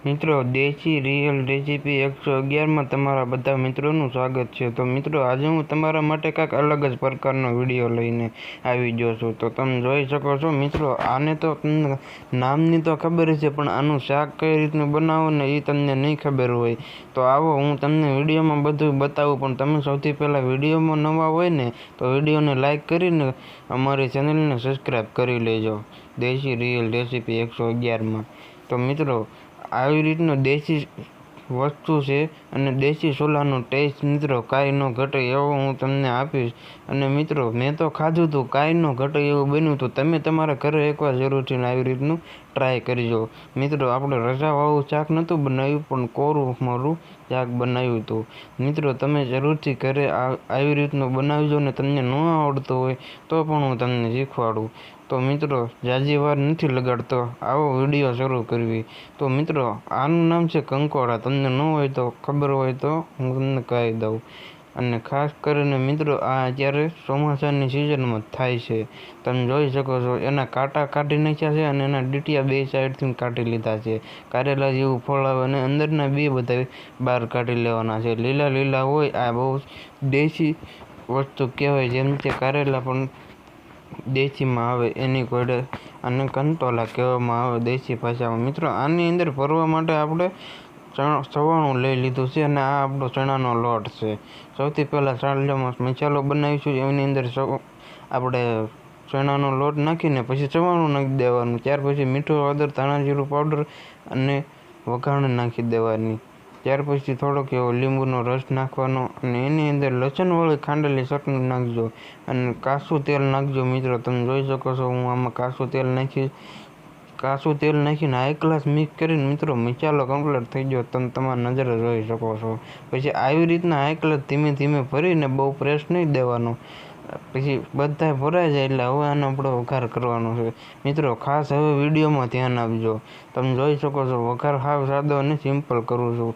મિત્રો દેશી real recipe 111માં તમારા બધા મિત્રોનું સ્વાગત છે। તો મિત્રો આજે હું તમારા માટે કાંઈક અલગ જ પ્રકારનો વિડીયો લઈને આવી ગયો છું। તો તમે જોઈ શકો છો મિત્રો, આને તો તમને નામની તો ખબર છે, પણ આનું શાક કઈ રીતનું બનાવો ને એ તમને નહીં ખબર હોય। તો આવો હું તમને વિડીયોમાં બધું બતાવું, પણ તમે સૌથી પહેલાં વિડીયોમાં નવા હોય ને તો વિડીયોને લાઇક કરીને અમારી ચેનલને સબસ્ક્રાઈબ કરી લેજો દેશી રિયલ રેસીપી 111માં। તો મિત્રો આવી રીતનો દેશી વસ્તુ છે અને દેશી સોલાનો ટેસ્ટ મિત્રો કાંઈ ન ઘટે એવો હું તમને આપીશ। અને મિત્રો મેં તો ખાધું હતું, કાંઈ ન ઘટે એવું બન્યું હતું। તમે તમારા ઘરે એકવાર જરૂરથી આવી રીતનું ટ્રાય કરજો। મિત્રો આપણે રસાવાળું શાક નહોતું બનાવ્યું, પણ કોરું મોરું શાક બનાવ્યું હતું। મિત્રો તમે જરૂરથી ઘરે આવી રીતનું બનાવજો, ને તમને ન આવડતું હોય તો પણ હું તમને શીખવાડું। તો મિત્રો જાજી વાર નથી લગાડતો, આવો વિડીયો શરૂ કરવી। તો મિત્રો આનું નામ છે કંકોડા। તમને ન હોય તો ખબર હોય તો હું તમને કહી દઉં। અને ખાસ કરીને મિત્રો આ અત્યારે ચોમાસાની સિઝનમાં થાય છે। તમે જોઈ શકો છો એના કાંટા કાઢી નાખ્યા છે અને એના ડીટિયા બે સાઈડથી કાઢી લીધા છે। કારેલા જેવું ફળ આવે અને અંદરના બે બધા બહાર કાઢી લેવાના છે। લીલા લીલા હોય, આ બહુ દેશી વસ્તુ કહેવાય, જેમ કે કારેલા પણ દેશીમાં આવે એની કોડે અને કંટોલા કહેવામાં આવે દેશી ભાષામાં। મિત્રો આની અંદર ભરવા માટે આપણે સવાણું લઈ લીધું છે અને આ આપણો ચણાનો લોટ છે। સૌથી પહેલાં ચાલજામાં મસાલો બનાવીશું, એની અંદર આપણે ચણાનો લોટ નાખીને પછી સવાણું નાખી દેવાનું। ત્યાર પછી મીઠું, હળદર, ધાણા જીરું પાવડર અને વઘાણ નાખી દેવાની। ત્યાર પછી થોડોક એવો લીંબુનો રસ નાખવાનો અને એની અંદર લસણવાળી ખાંડેલી ચટણી નાખજો અને કાચું તેલ નાખજો। મિત્રો તમે જોઈ શકો છો હું આમાં કાચું તેલ નાખીને હાઈ ક્લાસ મિક્સ કરીને મિત્રો મસાલો કમ્પ્લીટ થઈ ગયો, તમે તમારા નજરે જોઈ શકો છો। પછી આવી રીતના હાઈ ક્લાસ ધીમે ધીમે ભરીને બહુ પ્રેસ નહીં દેવાનો, પછી બધા ભરાઈ જાય એટલે હવે આનો આપણે વઘાર કરવાનો છે। મિત્રો ખાસ હવે વિડીયોમાં ધ્યાન આપજો। તમે જોઈ શકો છો વઘાર હાવ સાદો અને સિમ્પલ કરું છું।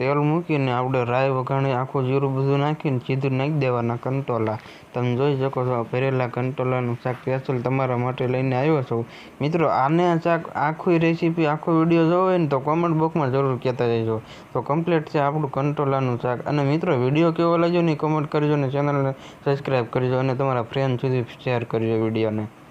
તેલ મૂકીને આપણે રાઈ વઘાણી આખું જીરું બધું નાખીને સીધું નાખી દેવાના કંટોલા। તમે જોઈ શકો છો ભરેલા કંટોલાનું શાક સ્પેશિયલ તમારા માટે લઈને આવ્યો છું। મિત્રો આને શાક આખી રેસીપી આખો વિડીયો જોવો હોય ને તો કોમેન્ટ બોક્સમાં જરૂર કહેતા જજો। તો કમ્પ્લીટ છે આપણું કંટોલાનું શાક। અને મિત્રો વિડીયો કેવો લાગ્યો ને કોમેન્ટ કરજો, ને ચેનલને સબસ્ક્રાઈબ કરજો અને તમારા ફ્રેન્ડ સુધી શેર કરજો વિડીયોને।